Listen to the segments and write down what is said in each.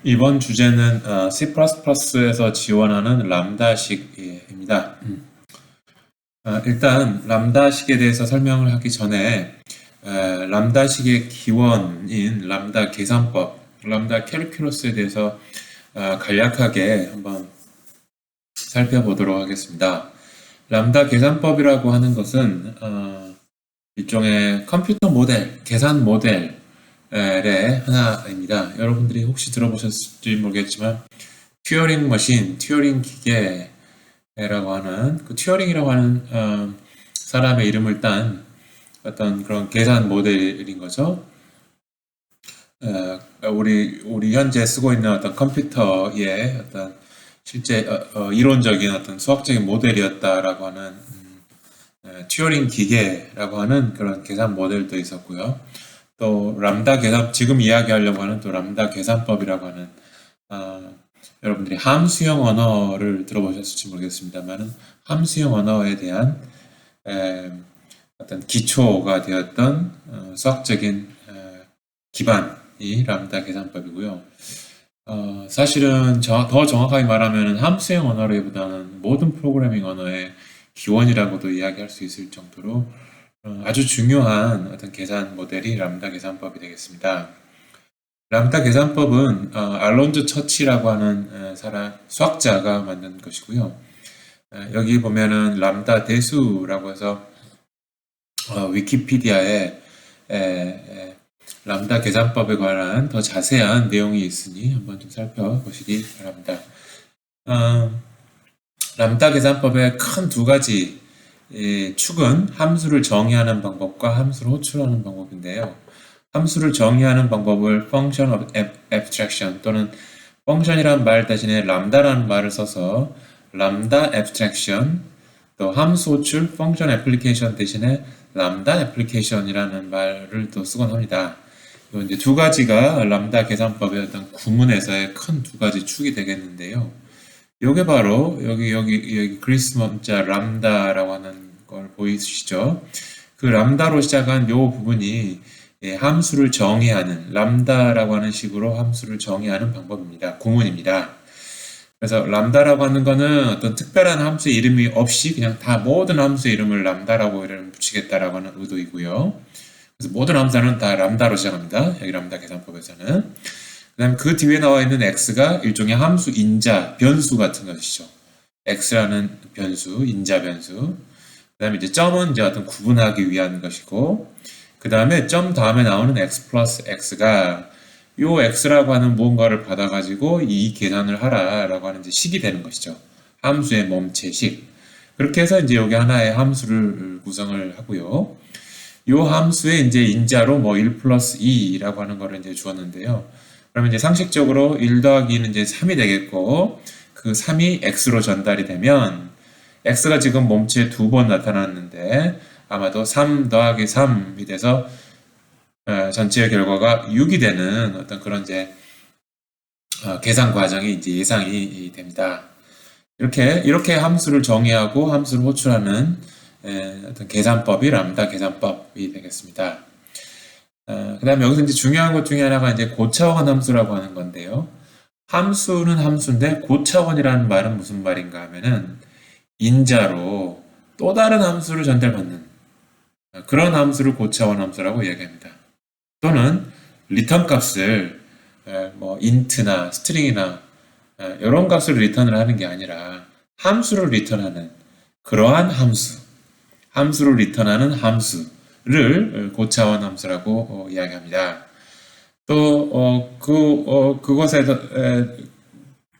이번 주제는 C++에서 지원하는 람다식입니다. 일단 람다식에 대해서 설명을 하기 전에 람다식의 기원인 람다 계산법, 람다 캘큘러스에 대해서 간략하게 한번 살펴보도록 하겠습니다. 람다 계산법이라고 하는 것은 일종의 컴퓨터 모델, 계산 모델 의 하나입니다. 여러분들이 혹시 들어보셨을지 모르겠지만 튜어링 머신, 튜어링 기계라고 하는 그 튜어링이라고 하는 사람의 이름을 딴 어떤 그런 계산 모델인 거죠. 우리 현재 쓰고 있는 어떤 컴퓨터의 어떤 실제 이론적인 어떤 수학적인 모델이었다라고 하는 튜어링 기계라고 하는 그런 계산 모델도 있었고요. 또 람다 계산, 지금 이야기하려고 하는 또 람다 계산법이라고 하는 여러분들이 함수형 언어를 들어보셨을지 모르겠습니다만 함수형 언어에 대한 어떤 기초가 되었던 수학적인 기반이 람다 계산법이고요. 사실은 더 정확하게 말하면 함수형 언어라기보다는 모든 프로그래밍 언어의 기원이라고도 이야기할 수 있을 정도로 아주 중요한 어떤 계산 모델이 람다 계산법이 되겠습니다. 람다 계산법은 알론조 처치라고 하는 수학자가 만든 것이고요. 여기 보면은 람다 대수라고 해서 위키피디아에 람다 계산법에 관한 더 자세한 내용이 있으니 한번 좀 살펴보시기 바랍니다. 람다 계산법의 큰 두 가지 축은 함수를 정의하는 방법과 함수를 호출하는 방법인데요. 함수를 정의하는 방법을 function of abstraction 또는 function이라는 말 대신에 람다라는 말을 써서 람다 abstraction, 또 함수 호출 function application 대신에 람다 application이라는 말을 또 쓰곤 합니다. 이제 두 가지가 람다 계산법의 어떤 구문에서의 큰 두 가지 축이 되겠는데요. 요게 바로 여기 그리스 문자 람다라고 하는 걸 보이시죠? 그 람다로 시작한 요 부분이 함수를 정의하는 람다라고 하는 식으로 함수를 정의하는 방법입니다. 구문입니다. 그래서 람다라고 하는 거는 어떤 특별한 함수의 이름이 없이 그냥 다 모든 함수의 이름을 람다라고 이름을 붙이겠다라고 하는 의도이고요. 그래서 모든 함수는 다 람다로 시작합니다. 여기 람다 계산법에서는. 그 다음에 그 뒤에 나와 있는 x가 일종의 함수 인자, 변수 같은 것이죠. x라는 변수, 인자 변수. 그 다음에 이제 점은 이제 어떤 구분하기 위한 것이고, 그 다음에 점 다음에 나오는 x 플러스 x가 요 x라고 하는 무언가를 받아가지고 이 계산을 하라라고 하는 이제 식이 되는 것이죠. 함수의 몸체식. 그렇게 해서 이제 여기 하나의 함수를 구성을 하고요. 요 함수에 이제 인자로 뭐 1 플러스 2라고 하는 거를 이제 주었는데요. 그러면 이제 상식적으로 1 더하기는 이제 3이 되겠고, 그 3이 x로 전달이 되면, x가 지금 몸체에 2번 나타났는데, 아마도 3 더하기 3이 돼서, 전체의 결과가 6이 되는 어떤 그런 이제, 계산 과정이 이제 예상이 됩니다. 이렇게 함수를 정의하고 함수를 호출하는 어떤 계산법이 람다 계산법이 되겠습니다. 그 다음에 여기서 이제 중요한 것 중에 하나가 이제 고차원 함수라고 하는 건데요. 함수는 함수인데 고차원이라는 말은 무슨 말인가 하면은 인자로 또 다른 함수를 전달받는 그런 함수를 고차원 함수라고 이야기합니다. 또는 리턴 값을 뭐 인트나 스트링이나 이런 값을 리턴을 하는 게 아니라 함수를 리턴하는 그러한 함수를 리턴하는 함수를 고차원 함수라고 이야기합니다. 또 그것에서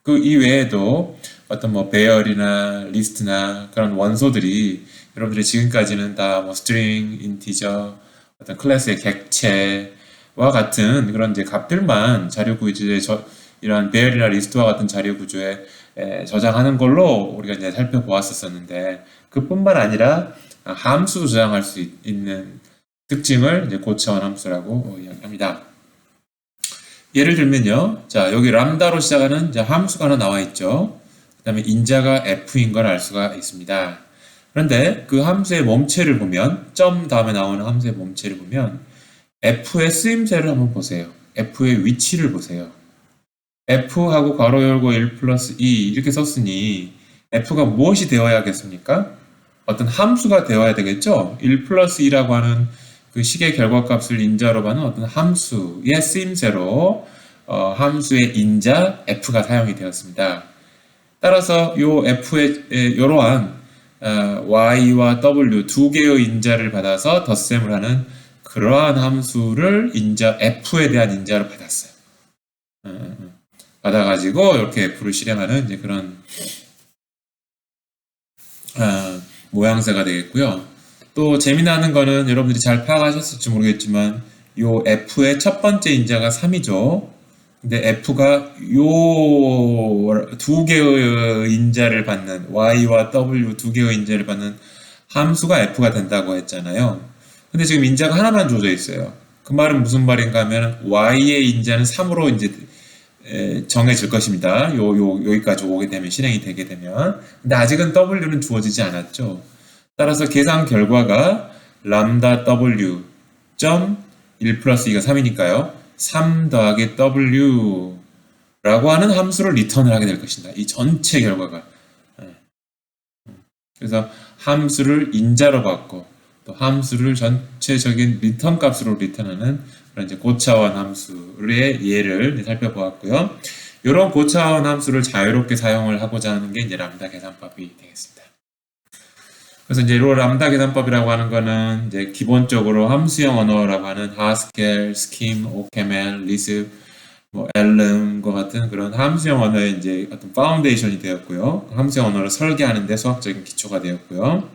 그 이외에도 어떤 뭐 배열이나 리스트나 그런 원소들이 여러분들이 지금까지는 다 뭐 스트링, 인티저, 어떤 클래스의 객체와 같은 그런 이제 값들만 자료 구조에 이러한 배열이나 리스트와 같은 자료 구조에 저장하는 걸로 우리가 이제 살펴보았었는데 그뿐만 아니라 함수도 저장할 수 있는 특징을 이제 고차원 함수라고 이야기합니다. 예를 들면요. 자, 여기 람다로 시작하는 함수가 하나 나와 있죠. 그 다음에 인자가 f인 걸 알 수가 있습니다. 그런데 그 함수의 몸체를 보면, 점 다음에 나오는 함수의 몸체를 보면 f의 쓰임새를 한번 보세요. f의 위치를 보세요. f하고 괄호 열고 1 플러스 2 이렇게 썼으니 f가 무엇이 되어야겠습니까? 어떤 함수가 되어야 되겠죠? 1 플러스 2라고 하는 그 식의 결과값을 인자로 받는 어떤 함수의 쓰임새로 함수의 인자 f가 사용이 되었습니다. 따라서 요 f의 이러한 y와 w 두 개의 인자를 받아서 덧셈을 하는 그러한 함수를 인자 f에 대한 인자로 받았어요. 받아가지고 이렇게 f를 실행하는 이제 그런 모양새가 되겠고요. 또 재미나는 거는 여러분들이 잘 파악하셨을지 모르겠지만 요 f의 첫 번째 인자가 3이죠. 근데 f가 요 두 개의 인자를 받는 y와 w 두 개의 인자를 받는 함수가 f가 된다고 했잖아요. 근데 지금 인자가 하나만 주어져 있어요. 그 말은 무슨 말인가 하면 y의 인자는 3으로 이제 정해질 것입니다. 여기까지 오게 되면, 실행이 되게 되면. 근데 아직은 w는 주어지지 않았죠. 따라서 계산 결과가 람다 w 점 1 플러스 2가 3이니까요. 3 더하기 w 라고 하는 함수를 리턴을 하게 될 것입니다. 이 전체 결과가. 그래서 함수를 인자로 받고 또 함수를 전체적인 리턴 값으로 리턴하는 그런 이제 고차원 함수의 예를 살펴보았고요. 이런 고차원 함수를 자유롭게 사용을 하고자 하는 게 이제 람다 계산법이 되겠습니다. 그래서 이제 이 람다 계산법이라고 하는 거는 이제 기본적으로 함수형 언어라고 하는 하스켈, 스킴, 오케멜, 리습, 엘름과 같은 그런 함수형 언어의 이제 어떤 파운데이션이 되었고요. 함수형 언어를 설계하는 데 수학적인 기초가 되었고요.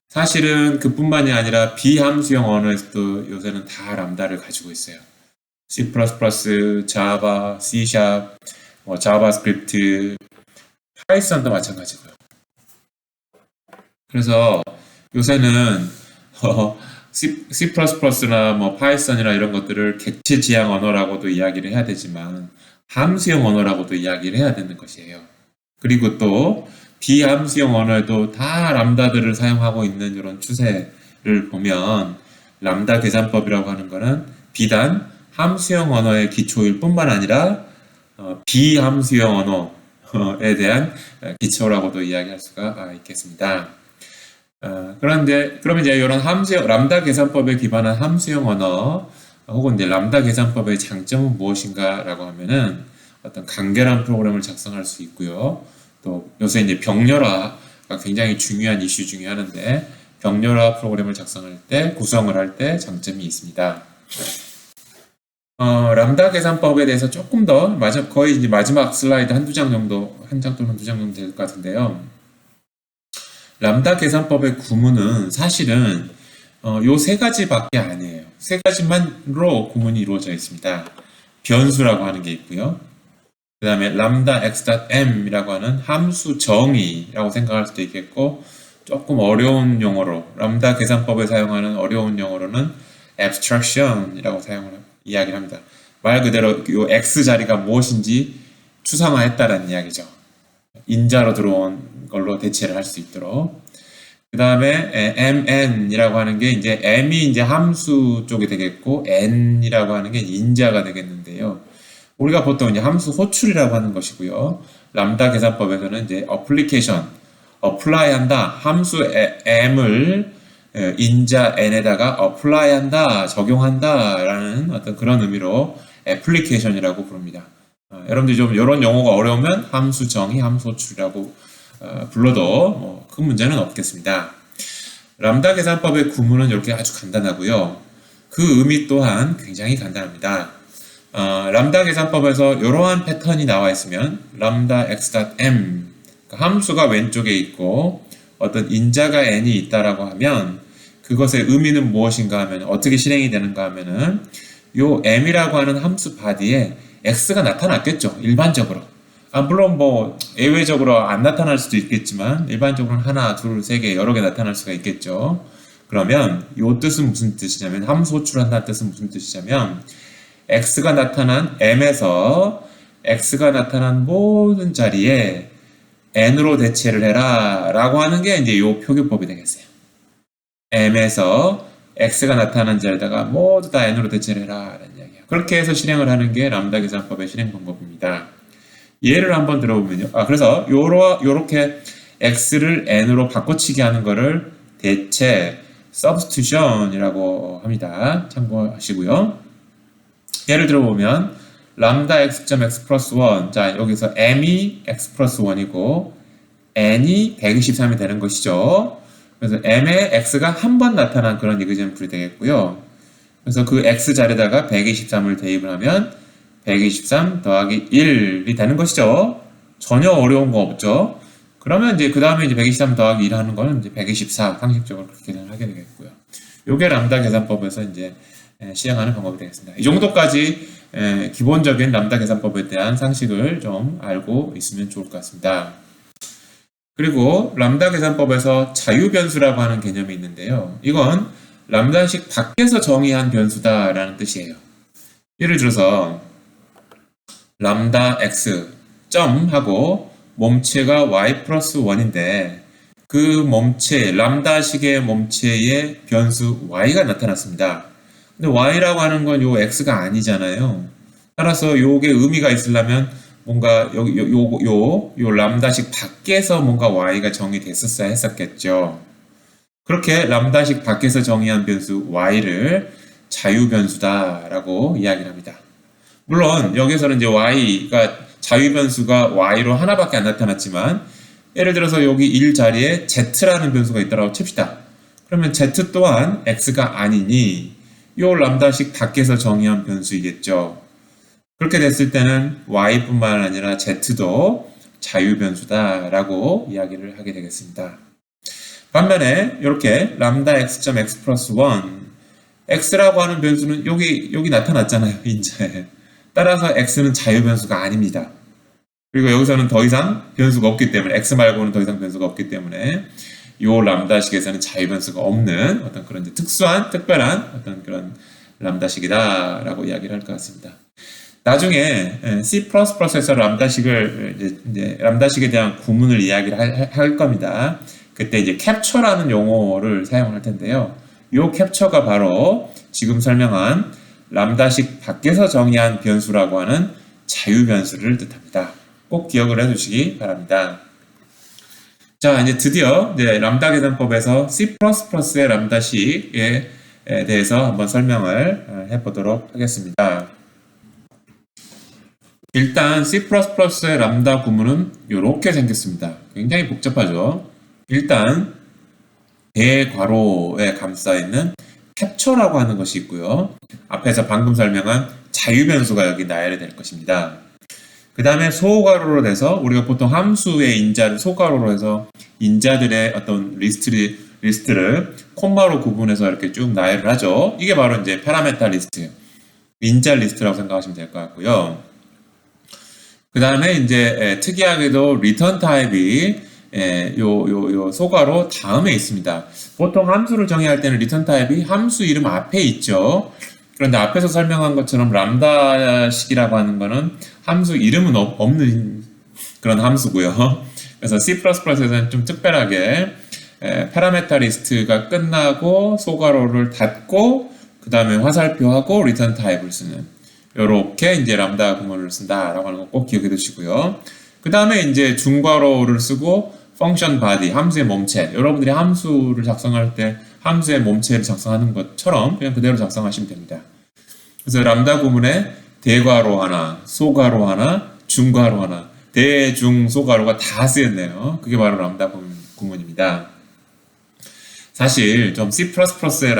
사실은 그뿐만이 아니라 비함수형 언어에서도 요새는 다 람다를 가지고 있어요. C++, 자바, C#, 자바스크립트, 파이썬도 마찬가지고요. 그래서 요새는 C++나 파이썬이나 이런 것들을 객체 지향 언어라고도 이야기를 해야 되지만 함수형 언어라고도 이야기를 해야 되는 것이에요. 그리고 또 비함수형 언어에도 다 람다들을 사용하고 있는 이런 추세를 보면 람다 계산법이라고 하는 것은 비단 함수형 언어의 기초일 뿐만 아니라 비함수형 언어에 대한 기초라고도 이야기할 수가 있겠습니다. 그러면 이제 이런 람다 계산법에 기반한 함수형 언어 혹은 이제 람다 계산법의 장점은 무엇인가라고 하면은 어떤 간결한 프로그램을 작성할 수 있고요. 또 요새 이제 병렬화가 굉장히 중요한 이슈 중에 하나인데 병렬화 프로그램을 작성할 때 구성을 할 때 장점이 있습니다. 람다 계산법에 대해서 조금 더 거의 이제 마지막 슬라이드 한두 장 정도, 한 장 또는 두 장 정도 될 것 같은데요. 람다 계산법의 구문은 사실은 요 세 가지밖에 아니에요. 세 가지만으로 구문이 이루어져 있습니다. 변수라고 하는 게 있고요. 그 다음에 람다 x.m이라고 하는 함수 정의라고 생각할 수도 있겠고 조금 어려운 용어로 람다 계산법에 사용하는 어려운 용어로는 abstraction이라고 이야기를 합니다. 말 그대로 이 x 자리가 무엇인지 추상화했다라는 이야기죠. 인자로 들어온 걸로 대체를 할 수 있도록. 그 다음에 mn이라고 하는 게 이제 m이 이제 함수 쪽이 되겠고 n이라고 하는 게 인자가 되겠는데요. 우리가 보통 이제 함수 호출이라고 하는 것이고요. 람다 계산법에서는 이제 어플리케이션, apply 한다. 함수 m을 인자 n에다가 apply 한다, 적용한다 라는 어떤 그런 의미로 애플리케이션이라고 부릅니다. 여러분들이 좀 이런 용어가 어려우면 함수 정의, 함수 호출이라고 불러도 큰 문제는 없겠습니다. 람다 계산법의 구문은 이렇게 아주 간단하고요. 그 의미 또한 굉장히 간단합니다. 람다 계산법에서 이러한 패턴이 나와 있으면 람다 x.m 함수가 왼쪽에 있고 어떤 인자가 n이 있다라고 하면 그것의 의미는 무엇인가 하면 어떻게 실행이 되는가 하면은 요 m이라고 하는 함수 바디에 x가 나타났겠죠. 일반적으로. 물론 예외적으로 안 나타날 수도 있겠지만 일반적으로는 하나, 둘, 세 개 여러 개 나타날 수가 있겠죠. 그러면 요 뜻은 무슨 뜻이냐면 함수 호출한다는 뜻은 무슨 뜻이냐면 x가 나타난 m에서 x가 나타난 모든 자리에 n으로 대체를 해라 라고 하는 게 이제 요 표기법이 되겠어요. m에서 x가 나타난 자리에다가 모두 다 n으로 대체를 해라 라는 이야기야. 그렇게 해서 실행을 하는 게 람다 계산법의 실행 방법입니다. 예를 한번 들어보면요. 그래서 요렇게 x를 n으로 바꿔치기 하는 거를 대체 substitution이라고 합니다. 참고하시고요. 예를 들어보면 람다 x.x 플러스 1. 자, 여기서 m이 x 플러스 1이고 n이 123이 되는 것이죠. 그래서 m의 x가 한 번 나타난 그런 이그젠플이 되겠고요. 그래서 그 x 자리에다가 123을 대입을 하면 123 더하기 1이 되는 것이죠. 전혀 어려운 거 없죠. 그러면 이제 그 다음에 이제 123 더하기 1 하는 거는 이제 124 상식적으로 그렇게 계산을 하게 되겠고요. 요게 람다 계산법에서 이제 시행하는 방법이 되겠습니다. 이 정도까지 기본적인 람다 계산법에 대한 상식을 좀 알고 있으면 좋을 것 같습니다. 그리고 람다 계산법에서 자유변수라고 하는 개념이 있는데요. 이건 람다식 밖에서 정의한 변수다라는 뜻이에요. 예를 들어서 람다 x 점 하고 몸체가 y 플러스 1인데 그 몸체, 람다식의 몸체에 변수 y가 나타났습니다. 근데 y라고 하는 건 요 x가 아니잖아요. 따라서 요게 의미가 있으려면 뭔가 요 람다식 밖에서 뭔가 y가 정의됐었어야 했었겠죠. 그렇게 람다식 밖에서 정의한 변수 y를 자유변수다라고 이야기를 합니다. 물론 여기서는 이제 y가 자유변수가 y로 하나밖에 안 나타났지만 예를 들어서 여기 1 자리에 z라는 변수가 있다고 칩시다. 그러면 z 또한 x가 아니니 요 람다식 밖에서 정의한 변수이겠죠. 그렇게 됐을 때는 y뿐만 아니라 z도 자유변수다라고 이야기를 하게 되겠습니다. 반면에 이렇게 람다 x.x 플러스 1 x라고 하는 변수는 여기 나타났잖아요. 인자에. 따라서 x는 자유변수가 아닙니다. 그리고 여기서는 더 이상 변수가 없기 때문에 x 말고는 더 이상 변수가 없기 때문에 이 람다식에서는 자유변수가 없는 어떤 그런 특별한 어떤 그런 람다식이다라고 이야기를 할 것 같습니다. 나중에 C++에서 람다식에 대한 구문을 이야기를 할 겁니다. 그때 이제 캡처라는 용어를 사용할 텐데요. 이 캡처가 바로 지금 설명한 람다식 밖에서 정의한 변수라고 하는 자유변수를 뜻합니다. 꼭 기억을 해두시기 바랍니다. 자, 이제 드디어 람다 계산법에서 C++의 람다식에 대해서 한번 설명을 해보도록 하겠습니다. 일단 C++의 람다 구문은 이렇게 생겼습니다. 굉장히 복잡하죠. 일단 대괄호에 감싸있는 캡처라고 하는 것이 있고요. 앞에서 방금 설명한 자유변수가 여기 나열이 될 것입니다. 그 다음에 소괄호로 돼서 우리가 보통 함수의 인자를 소괄호로 해서 인자들의 어떤 리스트를 콤마로 구분해서 이렇게 쭉 나열을 하죠. 이게 바로 이제 파라메타 리스트, 인자 리스트라고 생각하시면 될 것 같고요. 그 다음에 이제 특이하게도 리턴 타입이 요 소괄호 다음에 있습니다. 보통 함수를 정의할 때는 리턴 타입이 함수 이름 앞에 있죠. 그런데 앞에서 설명한 것처럼 람다식이라고 하는 거는 함수 이름은 없는 그런 함수고요. 그래서 C++에서는 좀 특별하게 파라메타 리스트가 끝나고 소괄호를 닫고 그 다음에 화살표하고 리턴 타입을 쓰는 요렇게 이제 람다 구문을 쓴다라고 하는 거 꼭 기억해 두시고요. 그 다음에 이제 중괄호를 쓰고 펑션 바디, 함수의 몸체. 여러분들이 함수를 작성할 때 함수의 몸체를 작성하는 것처럼 그냥 그대로 작성하시면 됩니다. 그래서 람다 구문에 대괄호 하나, 소괄호 하나, 중괄호 하나, 대중 소괄호가 다 쓰였네요. 그게 바로 람다 구문입니다. 사실 좀 C++의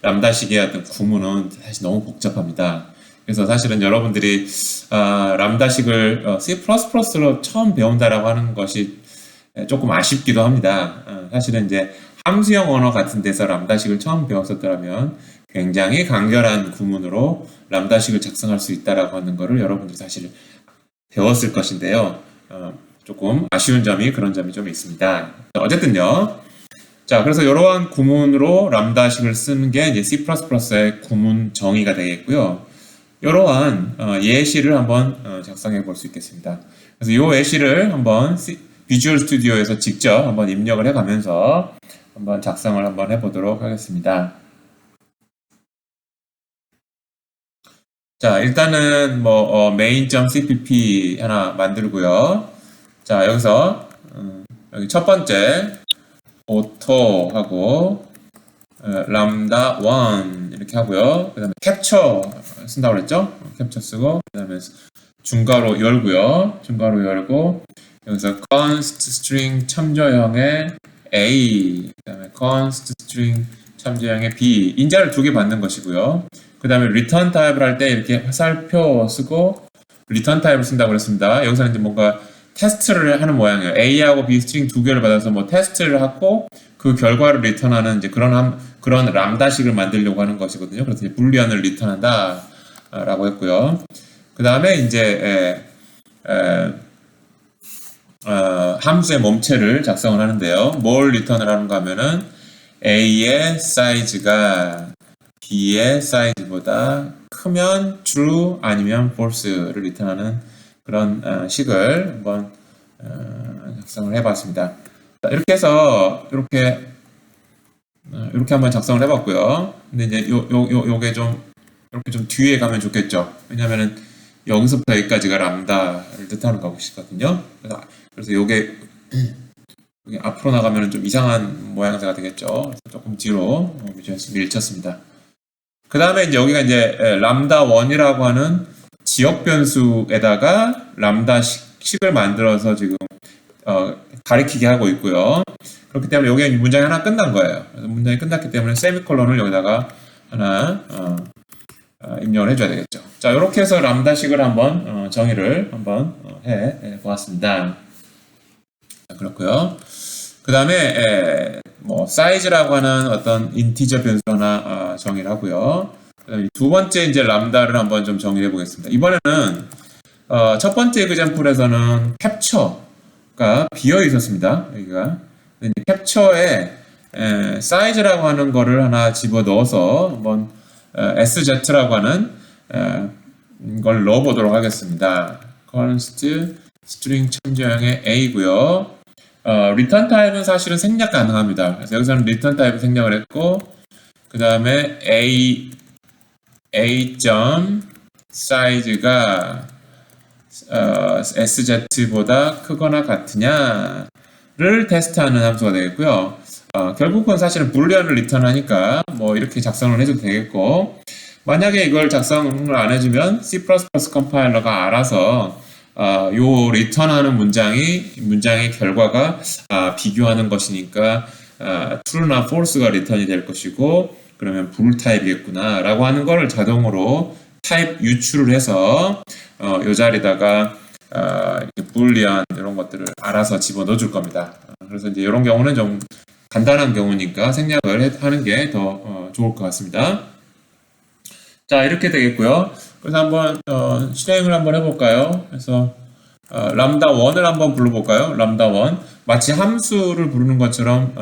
람다식의 어떤 구문은 사실 너무 복잡합니다. 그래서 사실은 여러분들이 람다식을 C++로 처음 배운다라고 하는 것이 조금 아쉽기도 합니다. 사실은 이제 함수형 언어 같은 데서 람다식을 처음 배웠었더라면 굉장히 간결한 구문으로 람다식을 작성할 수 있다라고 하는 것을 여러분들이 사실 배웠을 것인데요. 조금 아쉬운 점이 그런 점이 좀 있습니다. 어쨌든요. 자, 그래서 이러한 구문으로 람다식을 쓰는 게 이제 C++의 구문 정의가 되겠고요. 이러한 예시를 한번 작성해 볼 수 있겠습니다. 그래서 이 예시를 한번 비주얼 스튜디오에서 직접 한번 입력을 해 가면서 한번 작성을 한번 해 보도록 하겠습니다. 자, 일단은 main.cpp 하나 만들고요. 자, 여기서 여기 첫 번째 auto 하고 람다 1 이렇게 하고요. 그 다음에 캡처 쓴다고 그랬죠? 캡처 쓰고 그 다음에 중괄호 열고요. 중괄호 열고 여기서 const string 참조형의 a 그 다음에 const string 참조형의 b 인자를 두 개 받는 것이고요. 그 다음에 return 타입을 할 때 이렇게 화살표 쓰고 return 타입을 쓴다고 그랬습니다. 여기서는 이제 뭔가 테스트를 하는 모양이에요. A하고 B 스트링 두 개를 받아서 뭐 테스트를 하고 그 결과를 리턴하는 이제 그런 람다식을 만들려고 하는 것이거든요. 그래서 이제 불리언을 리턴한다 라고 했고요. 그 다음에 이제 함수의 몸체를 작성을 하는데요. 뭘 리턴을 하는가 하면은 A의 사이즈가 B의 사이즈보다 크면 true 아니면 false를 리턴하는 그런 식을 한번 작성을 해봤습니다. 이렇게 해서 이렇게 한번 작성을 해봤고요. 근데 이제 요게 좀 이렇게 좀 뒤에 가면 좋겠죠. 왜냐면은 여기서부터 여기까지가 람다를 뜻하는 것이거든요. 그래서 요게 앞으로 나가면 좀 이상한 모양새가 되겠죠. 그래서 조금 뒤로 밀쳤습니다. 그 다음에 이제 여기가 이제 람다 1이라고 하는 지역 변수에다가 람다식을 만들어서 지금 가리키게 하고 있고요. 그렇기 때문에 여기 문장이 하나 끝난 거예요. 그래서 문장이 끝났기 때문에 세미콜론을 여기다가 하나 입력을 해줘야 되겠죠. 자, 이렇게 해서 람다식을 한번 정의를 한번 해 보았습니다. 그렇고요. 그 다음에 사이즈라고 하는 어떤 인티저 변수 하나 정의를 하고요. 두 번째 이제 람다를 한번 좀 정의해 보겠습니다. 이번에는 첫 번째 에그젬플에서는 캡처가 비어 있었습니다. 여기가 캡처에 사이즈라고 하는 거를 하나 집어 넣어서 한번 SZ라고 하는 걸 넣어 보도록 하겠습니다. const string 참조형의 a고요. return 타입은 사실은 생략 가능합니다. 그래서 여기서는 return 타입을 생략을 했고 그 다음에 a.size가 sz보다 크거나 같으냐를 테스트하는 함수가 되겠고요. 결국은 사실은 불리언을 리턴하니까 뭐 이렇게 작성을 해도 되겠고 만약에 이걸 작성을 안 해주면 C++ 컴파일러가 알아서 요 리턴하는 문장의 결과가 비교하는 것이니까 true나 false가 리턴이 될 것이고 그러면 불 타입이겠구나 라고 하는 거를 자동으로 타입 유출을 해서 요 자리다가 이렇게 불리언 이런 것들을 알아서 집어넣어 줄 겁니다. 그래서 이제 이런 경우는 좀 간단한 경우니까 생략을 하는 게 더 좋을 것 같습니다. 자, 이렇게 되겠고요. 그래서 한번 실행을 한번 해볼까요? 그래서 람다 1을 한번 불러볼까요? 람다 1 마치 함수를 부르는 것처럼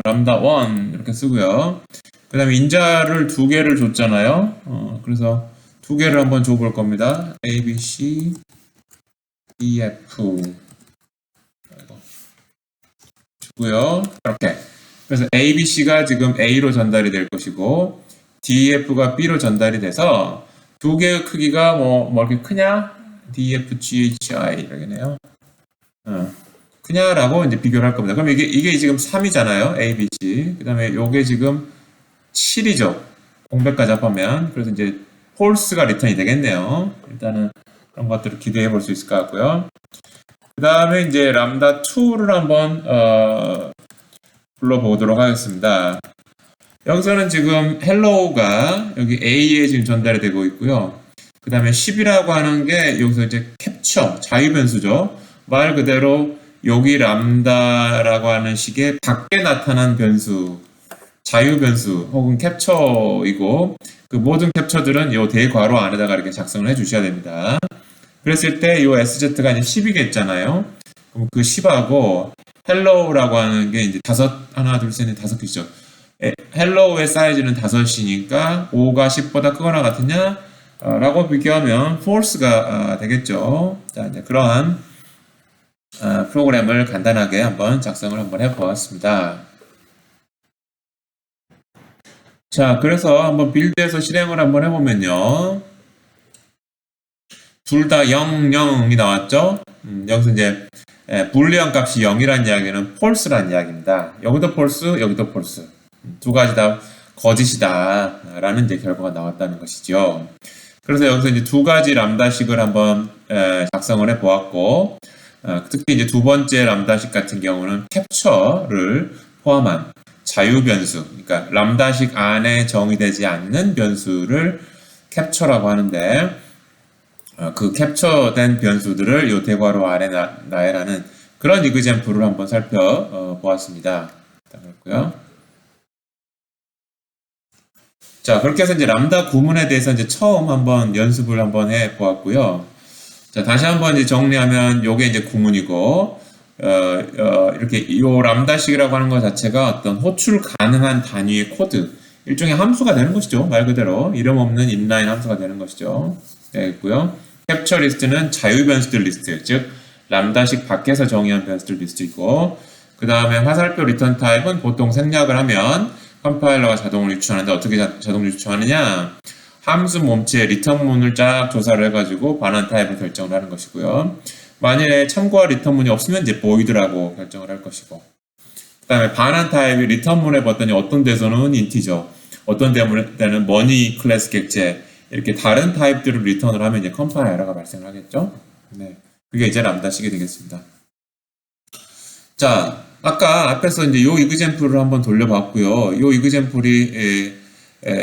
람다 1 이렇게 쓰고요. 그 다음에 인자를 두 개를 줬잖아요. 그래서 두 개를 한번 줘볼 겁니다. A, B, C, D, F 주고요. 이렇게 그래서 A, B, C가 지금 A로 전달이 될 것이고 D, F가 B로 전달이 돼서 두 개의 크기가 뭐 이렇게 크냐? D, F, G, H, I 이렇게네요. 크냐라고 이제 비교를 할 겁니다. 그럼 이게 지금 3이잖아요. A, B, C. 그 다음에 요게 지금 7이죠. 공백까지 합하면. 그래서 이제 false가 리턴이 되겠네요. 일단은 그런 것들을 기대해 볼 수 있을 것 같고요. 그 다음에 이제 람다 2를 한번 불러보도록 하겠습니다. 여기서는 지금 hello가 여기 A에 지금 전달이 되고 있고요. 그 다음에 10이라고 하는 게 여기서 이제 캡처, 자유변수죠. 말 그대로 여기 람다라고 하는 식의 밖에 나타난 변수, 자유변수 혹은 캡처이고 그 모든 캡처들은 이 대괄호 안에다가 이렇게 작성을 해 주셔야 됩니다. 그랬을 때 이 SZ가 이제 10이겠잖아요. 그럼 그 10하고 hello라고 하는 게 이제 하나, 둘, 셋, 넷, 5개죠. hello의 사이즈는 5이니까 5가 10보다 크거나 같으냐? 라고 비교하면 false가 되겠죠. 자, 이제 그러한 프로그램을 간단하게 한번 작성을 한번 해보았습니다. 자, 그래서 한번 빌드에서 실행을 한번 해보면요. 둘 다 0, 0이 나왔죠? 여기서 이제 불리언 값이 0이라는 이야기는 false라는 이야기입니다. 여기도 false, 여기도 false. 두 가지 다 거짓이다 라는 이제 결과가 나왔다는 것이죠. 그래서 여기서 이제 두 가지 람다식을 한번 작성을 해 보았고, 특히 이제 두 번째 람다식 같은 경우는 캡처를 포함한 자유 변수, 그러니까 람다식 안에 정의되지 않는 변수를 캡처라고 하는데, 그 캡처된 변수들을 요 대괄호 아래 나열하는 그런 이그젬플을 한번 살펴보았습니다. 그렇고요. 자, 그렇게 해서 이제 람다 구문에 대해서 이제 처음 한번 연습을 한번 해 보았고요. 자, 다시 한번 이제 정리하면 요게 이제 구문이고, 이렇게 요 람다식이라고 하는 것 자체가 어떤 호출 가능한 단위의 코드, 일종의 함수가 되는 것이죠. 말 그대로 이름 없는 인라인 함수가 되는 것이죠. 되겠고요. 캡처 리스트는 자유 변수들 리스트, 즉 람다식 밖에서 정의한 변수들 리스트이고, 그 다음에 화살표 리턴 타입은 보통 생략을 하면 컴파일러가 자동으로 유추하는데 어떻게 자동 유추하느냐? 함수 몸체의 리턴문을 쫙 조사를 해가지고 반환 타입을 결정을 하는 것이고요. 만약에 참고할 리턴문이 없으면 이제 void라고 결정을 할 것이고, 그 다음에 반환 타입이 리턴문에 봤더니 어떤 데서는 인티저, 어떤 데는 머니 클래스 객체, 이렇게 다른 타입들을 리턴을 하면 이제 컴파일 에러가 발생을 하겠죠. 네, 그게 이제 람다식이 되겠습니다. 자, 아까 앞에서 이제 요 이그젬플을 한번 돌려봤고요. 요 이그젬플이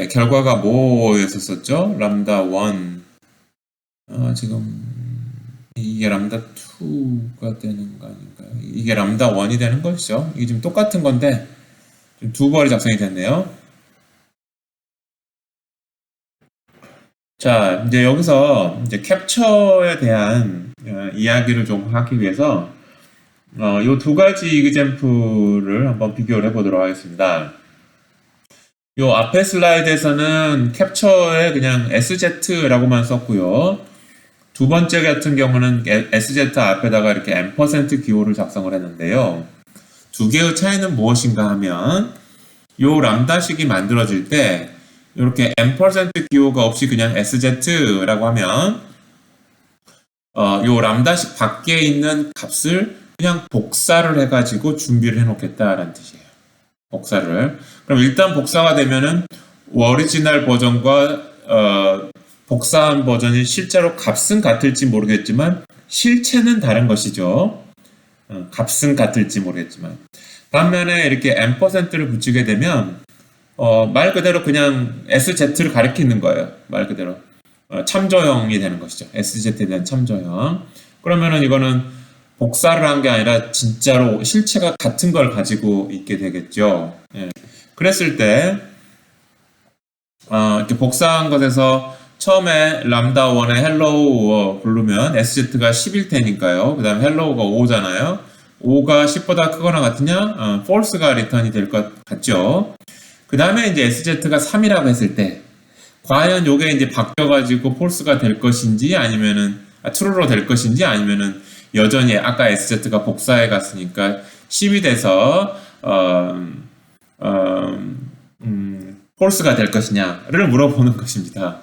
결과가 뭐였었죠? 람다 1. 지금 이게 람다 2가 되는 거 아닌가요? 이게 람다 1이 되는 것이죠. 이게 지금 똑같은 건데 좀 두 벌이 작성이 됐네요. 자, 이제 여기서 이제 캡처에 대한 이야기를 좀 하기 위해서 요 두 가지 이그젬플을 한번 비교를 해보도록 하겠습니다. 요 앞에 슬라이드에서는 캡처에 그냥 SZ라고만 썼고요. 두 번째 같은 경우는 SZ 앞에다가 이렇게 M% 기호를 작성을 했는데요. 두 개의 차이는 무엇인가 하면 요 람다식이 만들어질 때 이렇게 M% 기호가 없이 그냥 SZ라고 하면 요 람다식 밖에 있는 값을 그냥 복사를 해가지고 준비를 해놓겠다라는 뜻이에요. 복사를. 그럼 일단 복사가 되면은 오리지널 버전과 복사한 버전이 실제로 값은 같을지 모르겠지만 실체는 다른 것이죠. 값은 같을지 모르겠지만. 반면에 이렇게 M%를 붙이게 되면 말 그대로 그냥 SZ를 가리키는 거예요. 말 그대로. 참조형이 되는 것이죠. SZ에 대한 참조형. 그러면은 이거는 복사를 한 게 아니라 진짜로 실체가 같은 걸 가지고 있게 되겠죠. 예. 그랬을 때 이렇게 복사한 것에서 처음에 람다 1에 hello 부르면 SZ가 10일 테니까요. 그 다음에 hello가 5잖아요. 5가 10보다 크거나 같으냐? false가 리턴이 될 것 같죠. 그 다음에 이제 SZ가 3이라고 했을 때 과연 요게 이제 바뀌어가지고 false가 될 것인지 아니면은 true로 될 것인지 아니면은 여전히 아까 SZ가 복사해 갔으니까 10이 돼서 false가 될 것이냐를 물어보는 것입니다.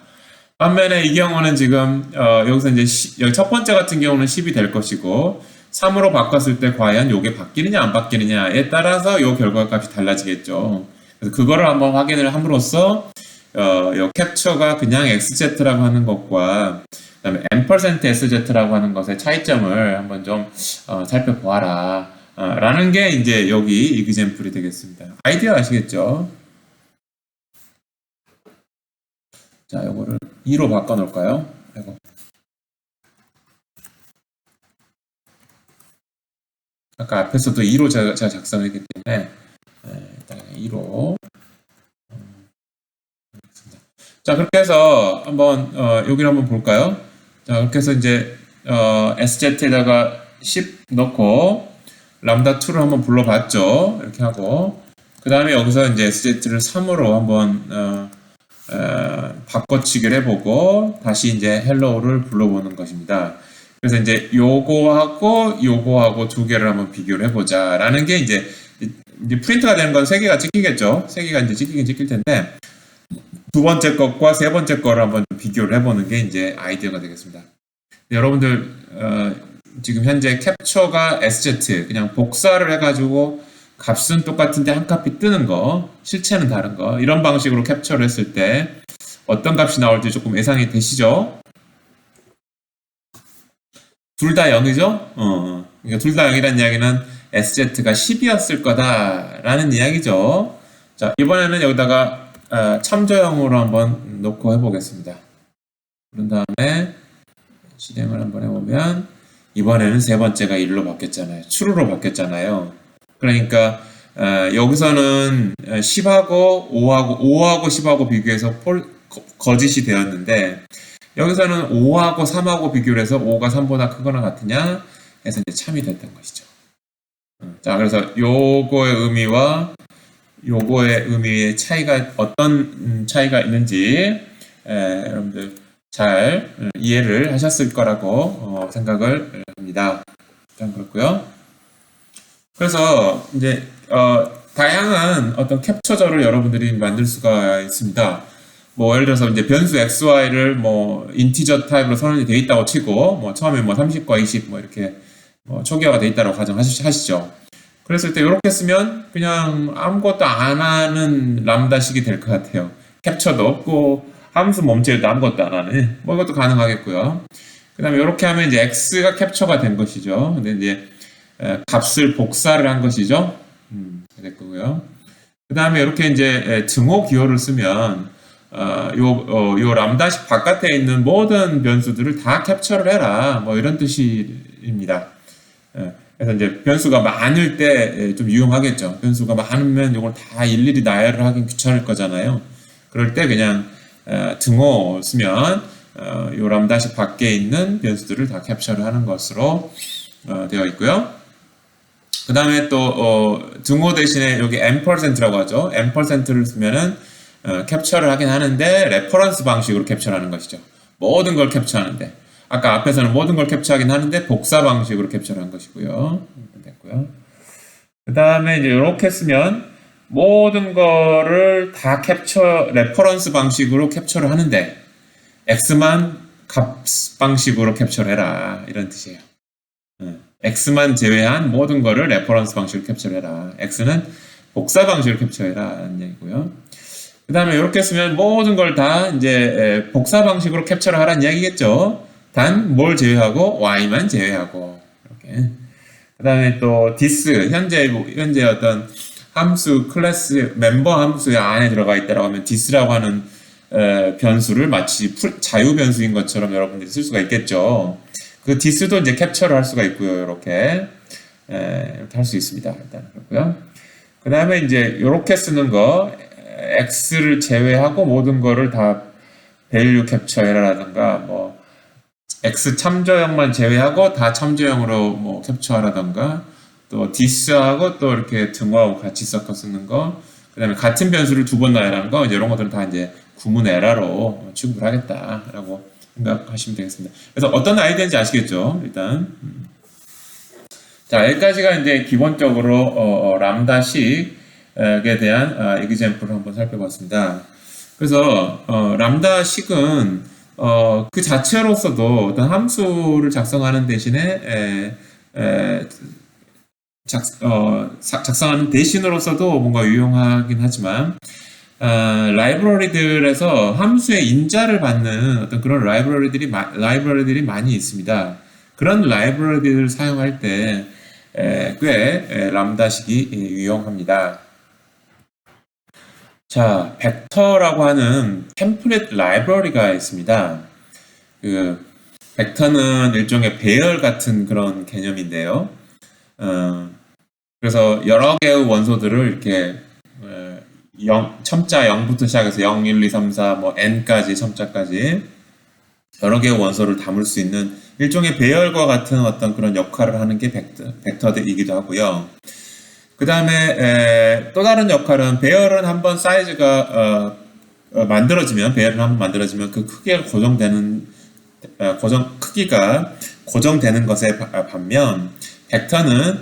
반면에 이 경우는 지금 여기서 이제 여기 첫 번째 같은 경우는 10이 될 것이고 3으로 바꿨을 때 과연 요게 바뀌느냐 안 바뀌느냐에 따라서 요 결과값이 달라지겠죠. 그래서 그거를 한번 확인을 함으로써 요 캡처가 그냥 XZ라고 하는 것과 그다음에 M%SZ라고 하는 것의 차이점을 한번 좀 살펴보아라 라는 게 이제 여기 이그젬플이 되겠습니다. 아이디어 아시겠죠? 자, 요거를 2로 바꿔 놓을까요? 아이고. 아까 앞에서도 2로 제가 작성했기 때문에 일단 2로 자, 그렇게 해서 한번 여기를 한번 볼까요? 자, 그렇게 해서 이제 SZ에다가 10 넣고 람다 2를 한번 불러봤죠. 이렇게 하고 그 다음에 여기서 이제 SZ를 3으로 한번 바꿔치기를 해보고 다시 이제 헬로우를 불러보는 것입니다. 그래서 이제 요거하고 두 개를 한번 비교를 해보자 라는 게 이제 프린트가 되는 건 3개가 찍히겠죠. 3개가 이제 찍히긴 찍힐 텐데 두 번째 것과 세 번째 거를 한번 비교를 해보는 게 이제 아이디어가 되겠습니다. 여러분들 지금 현재 캡처가 SZ 그냥 복사를 해가지고 값은 똑같은데 한 값이 뜨는 거, 실체는 다른 거, 이런 방식으로 캡처를 했을 때 어떤 값이 나올지 조금 예상이 되시죠? 둘 다 0이죠? 그러니까 둘 다 0이라는 이야기는 SZ가 10이었을 거다라는 이야기죠. 자, 이번에는 여기다가 참조형으로 한번 놓고 해보겠습니다. 그런 다음에 실행을 한번 해보면 이번에는 세 번째가 1로 바뀌었잖아요. true로 바뀌었잖아요. 그러니까 여기서는 10하고 5하고 10하고 비교해서 거짓이 되었는데 여기서는 5하고 3하고 비교를 해서 5가 3보다 크거나 같으냐 해서 이제 참이 됐던 것이죠. 자, 그래서 요거의 의미와 요거의 의미의 차이가 어떤 차이가 있는지 여러분들 잘 이해를 하셨을 거라고 생각을 합니다. 일단 그렇고요. 그래서 이제 다양한 어떤 캡처절을 여러분들이 만들 수가 있습니다. 뭐 예를 들어서 이제 변수 xy를 뭐 인티저 타입으로 선언이 되어 있다고 치고 뭐 처음에 뭐 30과 20 뭐 이렇게 뭐 초기화가 되어 있다고 가정하시죠. 그랬을 때 이렇게 쓰면 그냥 아무것도 안 하는 람다식이 될 것 같아요. 캡처도 없고 함수 mom제도 아무것도 안 하는 뭐 이것도 가능하겠고요. 그 다음에 이렇게 하면 이제 x가 capture가 된 것이죠. 근데 이제 값을 복사를 한 것이죠. 됐고요. 그 다음에 이렇게 이제 등호 기호를 쓰면 요 람다식 바깥에 있는 모든 변수들을 다 캡처를 해라. 뭐 이런 뜻입니다. 그래서 이제 변수가 많을 때 좀 유용하겠죠. 변수가 많으면 이걸 다 일일이 나열을 하긴 귀찮을 거잖아요. 그럴 때 그냥 등호 쓰면 요 람다식 밖에 있는 변수들을 다 캡처를 하는 것으로 되어 있고요. 그 다음에 또 등호 대신에 여기 %라고 하죠. %를 쓰면은 캡처를 하긴 하는데 레퍼런스 방식으로 캡처하는 것이죠. 모든 걸 캡처하는데 아까 앞에서는 모든 걸 캡처하긴 하는데 복사 방식으로 캡처를 한 것이고요. 됐고요. 그 다음에 이제 이렇게 쓰면 모든 거를 다 레퍼런스 방식으로 캡처를 하는데 x만 값 방식으로 캡처를 해라 이런 뜻이에요. x만 제외한 모든 거를 레퍼런스 방식으로 캡처를 해라. x는 복사 방식으로 캡처해라 라는 얘기고요. 그 다음에 이렇게 쓰면 모든 걸 다 이제 복사 방식으로 캡처를 하라는 이야기겠죠. 단 뭘 제외하고 y만 제외하고 이렇게. 그 다음에 또 this 현재 어떤 함수 클래스 멤버 함수의 안에 들어가 있다라고 하면 this라고 하는 변수를 마치 자유 변수인 것처럼 여러분들이 쓸 수가 있겠죠. 그 this도 이제 캡처를 할 수가 있고요. 이렇게 할 수 있습니다. 일단 그렇고요. 그 다음에 이제 이렇게 쓰는 거 x를 제외하고 모든 거를 다 value 캡처해라라든가 뭐 x 참조형만 제외하고 다 참조형으로 뭐 캡처하라든가 또 this하고 또 이렇게 등호하고 같이 섞어 쓰는 거, 그 다음에 같은 변수를 두 번 나열하는 거, 이제 이런 것들은 다 이제 구문 에러로 취급을 하겠다라고 생각하시면 되겠습니다. 그래서 어떤 아이디어인지 아시겠죠? 일단 자, 여기까지가 이제 기본적으로 람다식에 대한 example을 한번 살펴봤습니다. 그래서 람다식은 그 자체로서도 어떤 함수를 작성하는 대신에 작성하는 대신으로서도 뭔가 유용하긴 하지만 라이브러리들에서 함수의 인자를 받는 어떤 그런 라이브러리들이 많이 있습니다. 그런 라이브러리들을 사용할 때 꽤 람다식이 유용합니다. 자, 벡터라고 하는 템플릿 라이브러리가 있습니다. 그 벡터는 일종의 배열 같은 그런 개념인데요. 그래서 여러 개의 원소들을 이렇게 첨자 0부터 시작해서 0, 1, 2, 3, 4, 뭐 n까지 첨자까지 여러 개의 원소를 담을 수 있는 일종의 배열과 같은 어떤 그런 역할을 하는 게 벡터들이기도 하고요. 그 다음에 또 다른 역할은 배열은 한번 사이즈가 배열을 한번 만들어지면 그 크기가 크기가 고정되는 것에 반면 벡터는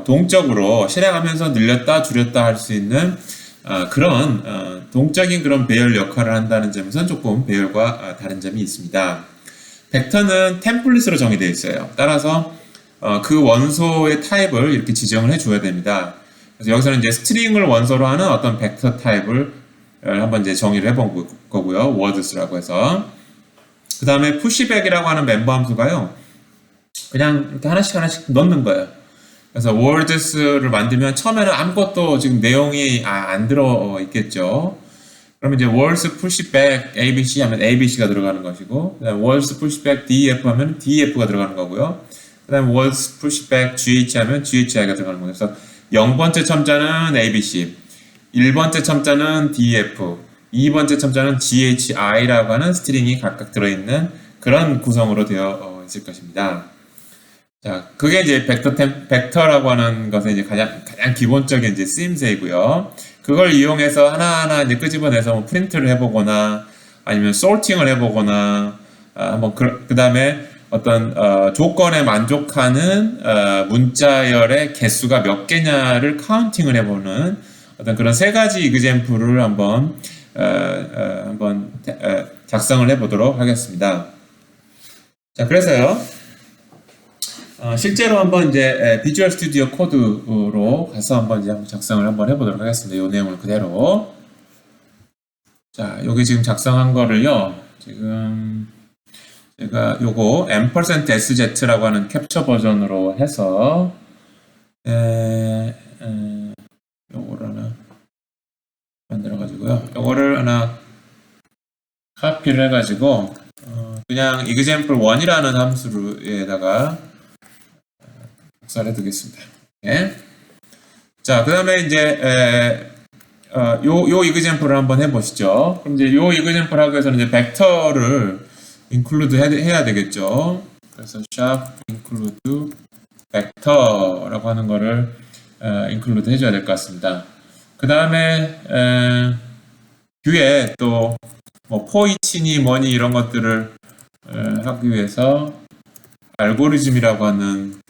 동적으로 실행하면서 늘렸다 줄였다 할 수 있는 그런 동적인 그런 배열 역할을 한다는 점에서는 조금 배열과 다른 점이 있습니다. 벡터는 템플릿으로 정의되어 있어요. 따라서 그 원소의 타입을 이렇게 지정을 해줘야 됩니다. 그래서 여기서는 이제 스트링을 원소로 하는 어떤 벡터 타입을 한번 이제 정의를 해본 거고요. words라고 해서. 그 다음에 pushback이라고 하는 멤버 함수가요. 그냥 이렇게 하나씩 넣는 거예요. 그래서 words를 만들면 처음에는 아무것도 지금 내용이 안 들어 있겠죠. 그러면 이제 words pushback ABC 하면 ABC가 들어가는 것이고, 그다음 words pushback DEF 하면 DEF가 들어가는 거고요. 그다음 words pushback GH 하면 GHI가 들어가는 거예요. 그래서 0번째 첨자는 ABC, 1번째 첨자는 DEF, 2번째 첨자는 GHI라고 하는 스트링이 각각 들어있는 그런 구성으로 되어 있을 것입니다. 자, 그게 이제 벡터라고 하는 것의 이제 가장 기본적인 이제 쓰임새이고요. 그걸 이용해서 하나하나 이제 끄집어내서 뭐 프린트를 해보거나 아니면 sorting을 해보거나 한번 그 다음에 어떤 조건에 만족하는 문자열의 개수가 몇 개냐를 카운팅을 해보는 어떤 그런 세 가지 이그젬플을 한번 작성을 해보도록 하겠습니다. 자, 그래서요. 실제로 한번 이제 비주얼 스튜디오 코드로 가서 한번 이제 작성을 한번 해보도록 하겠습니다. 이 내용을 그대로. 자, 여기 지금 작성한 거를요. 지금 제가 요거 %SZ라고 하는 캡처 버전으로 해서 요거를 하나 만들어 가지고요. 요거를 하나 카피를 해 가지고 그냥 example1이라는 함수에다가 복사를 해두겠습니다. 네. 자, 그 다음에 이제 요 example을 한번 해보시죠. 그럼 이제 요 example 하기 위해서는 이제 벡터를 include 해야 되겠죠. 그래서 sharp include vector라고 하는 거를 include 해줘야 될 것 같습니다. 그 다음에 뷰에 또 뭐 포이치니 뭐니 이런 것들을 하기 위해서 알고리즘이라고 하는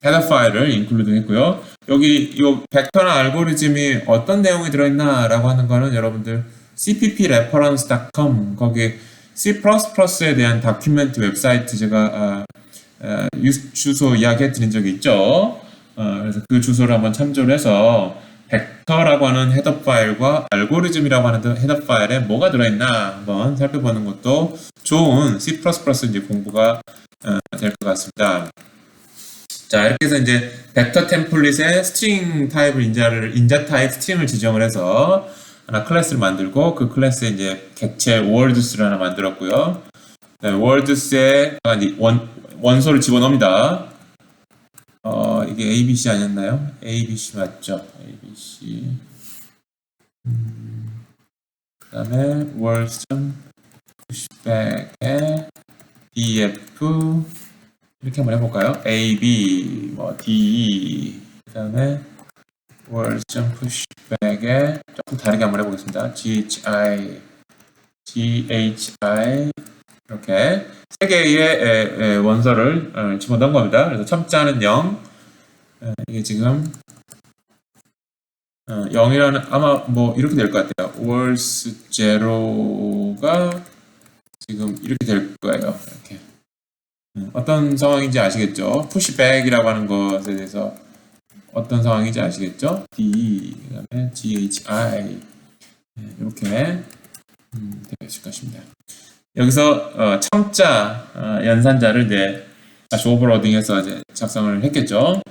헤더 파일을 include 했고요. 여기 요 벡터나 알고리즘이 어떤 내용이 들어있나 라고 하는 거는 여러분들 cppreference.com 거기 C++에 대한 다큐멘트 웹사이트 제가 주소 이야기해 드린 적이 있죠. 그래서 그 주소를 한번 참조를 해서 벡터라고 하는 헤더 파일과 알고리즘이라고 하는 헤더 파일에 뭐가 들어있나 한번 살펴보는 것도 좋은 C++ 이제 공부가 될 것 같습니다. 자, 이렇게 해서 이제 벡터 템플릿에 스트링 타입을 인자 타입 스트링을 지정을 해서 하나 클래스를 만들고 그 클래스에 이제 객체 words를 하나 만들었고요. 네, words에 원소를 집어넣습니다. 이게 ABC 아니었나요? ABC 맞죠? ABC. 그 다음에 words.pushback에 def 이렇게 한번 해볼까요? AB, 뭐 DE, 그 다음에 words.pushback에 조금 다르게 한번 해보겠습니다. GHI 이렇게 세 개의 원소를 집어넣은 겁니다. 그래서 첨자는 0, 이게 지금 0이라는 아마 뭐 이렇게 될 것 같아요. words 0가 지금 이렇게 될 거예요. 이렇게 어떤 상황인지 아시겠죠? pushback이라고 하는 것에 대해서 어떤 상황인지 아시겠죠? D, 그 다음에 GHI 이렇게 되실 것입니다. 여기서 첨자 연산자를 이제 다시 오버로딩해서 이제 작성을 했겠죠.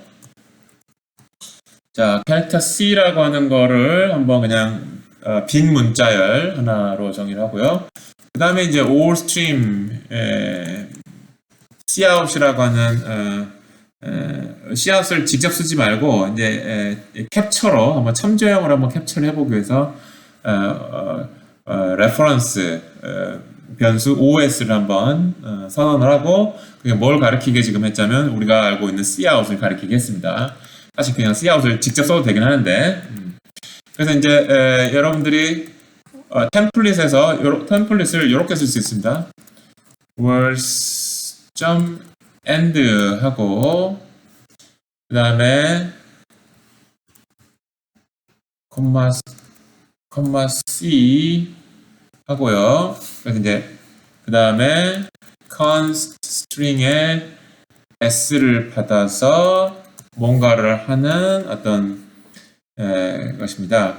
자, 캐릭터 C라고 하는 거를 한번 그냥 빈 문자열 하나로 정의를 하고요. 그 다음에 이제 all stream cout이라고 하는 cout을 직접 쓰지 말고 이제 캡처로 한번 참조형으로 한번 캡처를 해보기 위해서 reference 변수 OS를 한번 선언을 하고 그게 뭘 가리키게 지금 했자면 우리가 알고 있는 cout을 가리키게 했습니다. 사실 그냥 cout을 직접 써도 되긴 하는데 그래서 이제 여러분들이 템플릿에서 템플릿을 이렇게 쓸 수 있습니다. words.end 하고 그 다음에 콤마 C 하고요. 그래서 이제 그 다음에 const string에 s를 받아서 뭔가를 하는 어떤 것입니다.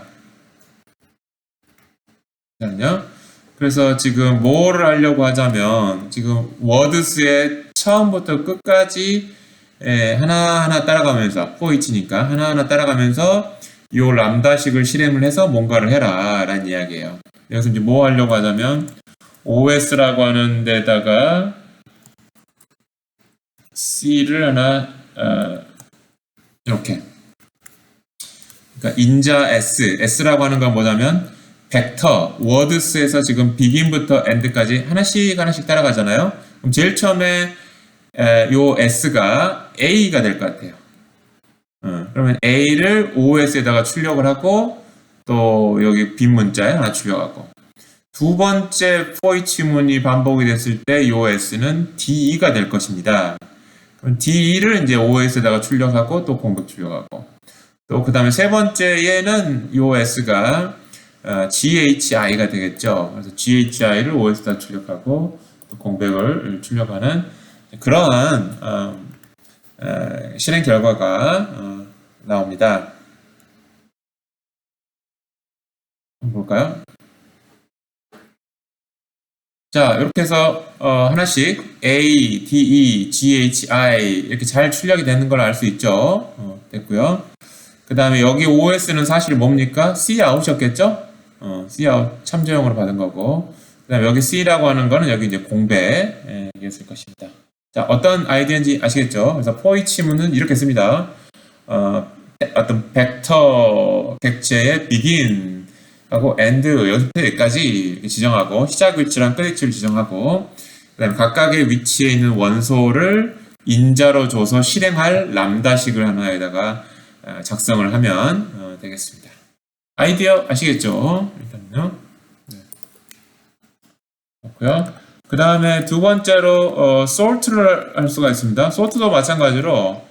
그래서 지금 뭐를 하려고 하자면 지금 워드스의 처음부터 끝까지 하나하나 따라가면서 for each니까 하나하나 따라가면서 이 람다식을 실행을 해서 뭔가를 해라 라는 이야기예요. 여기서 이제 뭐 하려고 하자면 OS라고 하는 데다가 C를 하나 이렇게 그러니까 인자 S라고 하는 건 뭐냐면 벡터, 워드스에서 지금 begin부터 end까지 하나씩 따라가잖아요. 그럼 제일 처음에 요 S가 A가 될 것 같아요. 그러면 A를 OS에다가 출력을 하고 또 여기 빈 문자에 하나 출력하고 두 번째 for each 문이 반복이 됐을 때 요 S는 DE가 될 것입니다. 그럼 DE를 이제 OS에다가 출력하고 또 공백 출력하고 또 그 다음에 세 번째에는 요 S가 GHI가 되겠죠. 그래서 GHI를 OS에다 출력하고 또 공백을 출력하는 그러한 실행 결과가 나옵니다. 한번 볼까요? 자, 이렇게 해서 하나씩 A, DE, GHI 이렇게 잘 출력이 되는 걸 알 수 있죠. 됐고요. 그 다음에 여기 OS는 사실 뭡니까? Cout이었겠죠? Cout 참조형으로 받은 거고 그 다음에 여기 C라고 하는 거는 여기 이제 공백이었을 것입니다. 자, 어떤 아이디어인지 아시겠죠? 그래서 for each문은 이렇게 씁니다. 어떤 벡터 객체의 begin 하고 end 여기까지 지정하고 시작 위치랑 끝 위치를 지정하고 그 다음에 각각의 위치에 있는 원소를 인자로 줘서 실행할 람다식을 하나에다가 작성을 하면 되겠습니다. 아이디어 아시겠죠? 일단요. 네. 그렇고요. 그 다음에 두 번째로 sort를 할 수가 있습니다. sort도 마찬가지로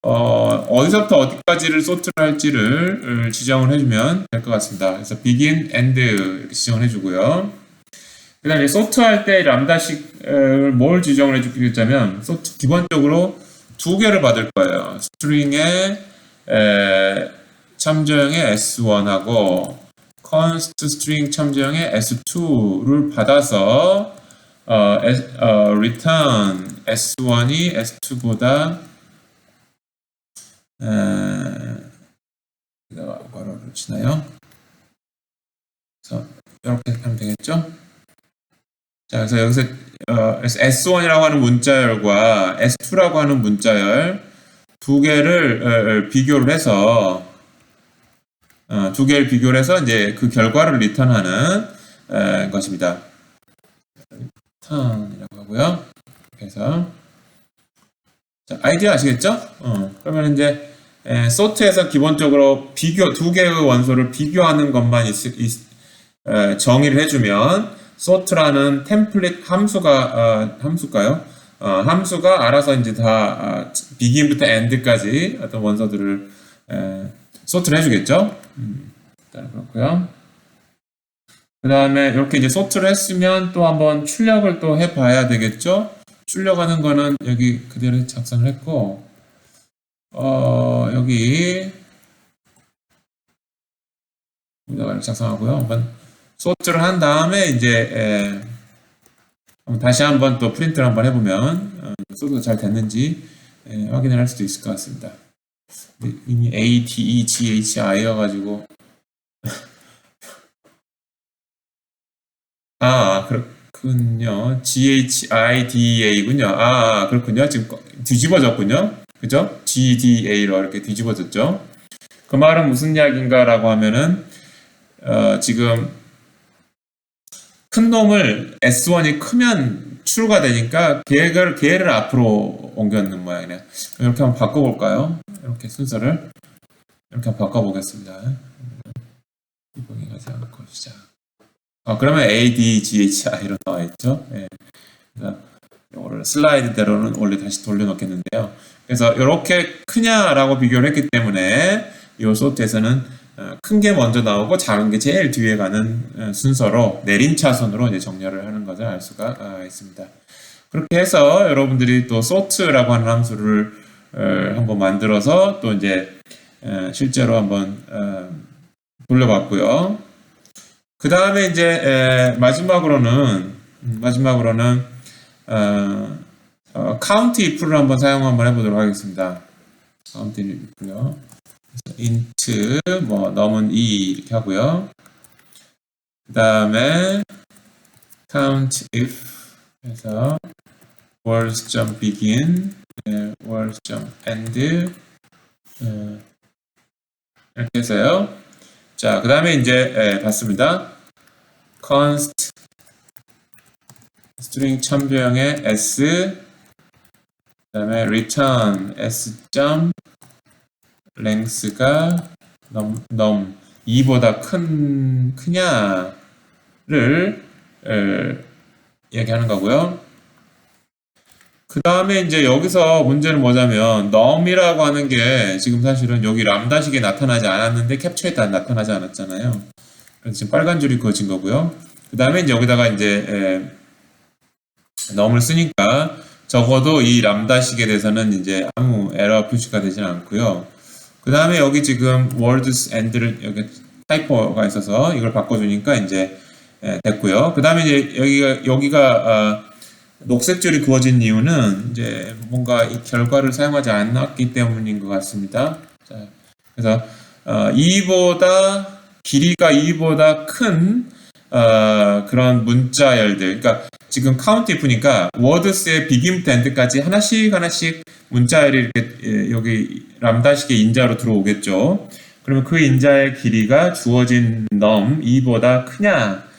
어디서부터 어디까지를 sort를 할지를 지정을 해주면 될 것 같습니다. 그래서 begin, end 이렇게 지정을 해주고요. 그 다음에 sort 할 때 람다식을 뭘 지정을 해주겠냐면 sort 기본적으로 두 개를 받을 거예요. string의 참조형의 S1하고 const string 참조형의 S2를 받아서 return S1이 S2보다 뭐로 치나요? 그래서 이렇게 하면 되겠죠? 자, 그래서 여기서 S1이라고 하는 문자열과 S2라고 하는 문자열 두 개를 비교를 해서 이제 그 결과를 리턴하는 것입니다. 리턴이라고 하고요. 그래서 자, 아이디어 아시겠죠? 그러면 이제 sort에서 기본적으로 두 개의 원소를 비교하는 것만 정의를 해주면 sort라는 템플릿 함수가요? 함수가 알아서 이제 다 begin부터 end까지 어떤 원소들을 sort를 해주겠죠. 일단 그렇고요. 그 다음에 이렇게 이제 sort를 했으면 또 한번 출력을 또 해봐야 되겠죠. 출력하는 거는 여기 그대로 작성을 했고, 여기 여기다가 작성하고요. 한번 sort를 한 다음에 이제 다시 한번 또 프린트를 한번 해보면 sort가 잘 됐는지 확인을 할 수도 있을 것 같습니다. 이미 A, D, E, G, H, I여가지고 그렇군요. G, H, I, D, A군요. 그렇군요. 지금 뒤집어졌군요. 그죠? G, D, A로 이렇게 뒤집어졌죠. 그 말은 무슨 이야기인가라고 하면은 지금 큰 놈을 S1이 크면 추루가 되니까 걔를 앞으로 옮겼는 모양이네요. 이렇게 한번 바꿔볼까요? 이렇게 순서를 이렇게 한번 바꿔보겠습니다. 이번에 가지 않고 시작. 그러면 A, D, G, H, I로 나와 있죠. 예. 그러니까 이거를 슬라이드대로는 원래 다시 돌려놓겠는데요. 그래서 이렇게 크냐라고 비교를 했기 때문에 이 sort에서는 큰 게 먼저 나오고 작은 게 제일 뒤에 가는 순서로 내림차순으로 이제 정렬을 하는 것을 것을 알 수가 있습니다. 그렇게 해서 여러분들이 또 sort라고 하는 함수를 한번 만들어서 또 이제 실제로 한번 돌려봤고요. 그 다음에 이제 마지막으로는 count if를 한번 사용 한번 해보도록 하겠습니다. count if요. int 뭐 num은 2 이렇게 하고요. 그 다음에 count if 해서 words.begin, words.end 이렇게 해서요. 자, 그 다음에 이제 봤습니다. const string 참조형의 s 그 다음에 return s length가 num 2보다 크냐를 얘기하는 거고요. 그 다음에 이제 여기서 문제는 뭐냐면 num이라고 하는 게 지금 사실은 여기 람다식에 나타나지 않았는데 캡처에 다 나타나지 않았잖아요. 그래서 지금 빨간 줄이 그어진 거고요. 그 다음에 이제 여기다가 이제 num을 쓰니까 적어도 이 람다식에 대해서는 이제 아무 에러 표시가 되지는 않고요. 그 다음에 여기 지금 words end를 여기 타이포가 있어서 이걸 바꿔주니까 이제 됐고요. 그 다음에 이제 여기가 녹색 줄이 그어진 이유는 이제 뭔가 이 결과를 사용하지 않았기 때문인 것 같습니다. 자, 그래서 길이가 2보다 큰 그런 문자열들, 그러니까 지금 count if니까 words의 begin부터 end까지 하나씩 문자열이 이렇게 여기 람다식의 인자로 들어오겠죠. 그러면 그 인자의 길이가 주어진 num 2보다 크냐?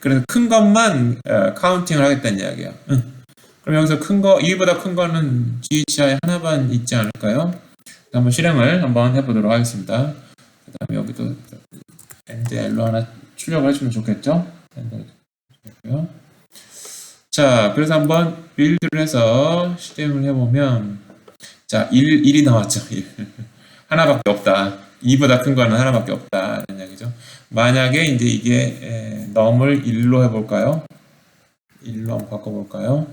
그래서 큰 것만 카운팅을 하겠다는 이야기예요. 그럼 여기서 큰 거, 2보다 큰 거는 GHI 하나만 있지 않을까요? 한번 실행을 한번 해보도록 하겠습니다. 그 다음에 여기도 end L로 하나 출력을 해주면 좋겠죠? 자, 그래서 한번 빌드를 해서 실행을 해보면, 자, 1이 나왔죠. 1. 하나밖에 없다. 2보다 큰 거는 하나밖에 없다. 이런 이야기죠. 만약에 이제 이게 num을 1로 해볼까요? 1로 한번 바꿔볼까요?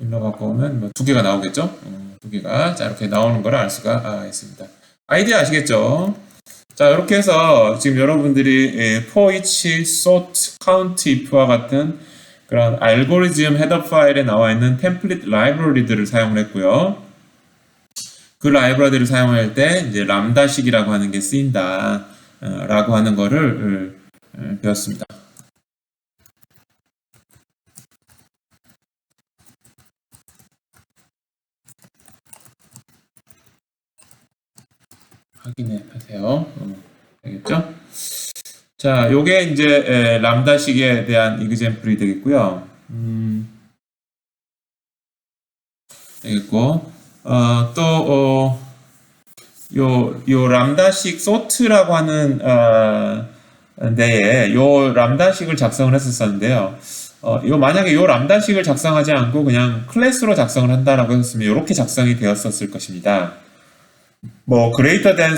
1로 바꿔보면 뭐 2개가 나오겠죠? 2개가. 자, 이렇게 나오는 걸 알 수가 있습니다. 아이디어 아시겠죠? 자, 이렇게 해서 지금 여러분들이 for each, sort, count, if와 같은 그런 알고리즘 헤더 파일에 나와 있는 템플릿 라이브러리들을 사용을 했고요. 그 라이브러리를 사용할 때 이제 람다식이라고 하는 게 쓰인다 라고 하는 거를 배웠습니다. 확인해 하세요. 알겠죠? 자, 요게 이제 람다식에 대한 이그젬플이 되겠고요. 되겠고, 요 람다식 sort라고 하는 데에 요 람다식을 작성을 했었는데요. 만약에 요 람다식을 작성하지 않고 그냥 클래스로 작성을 한다라고 했으면 이렇게 작성이 되었었을 것입니다. 뭐 greater than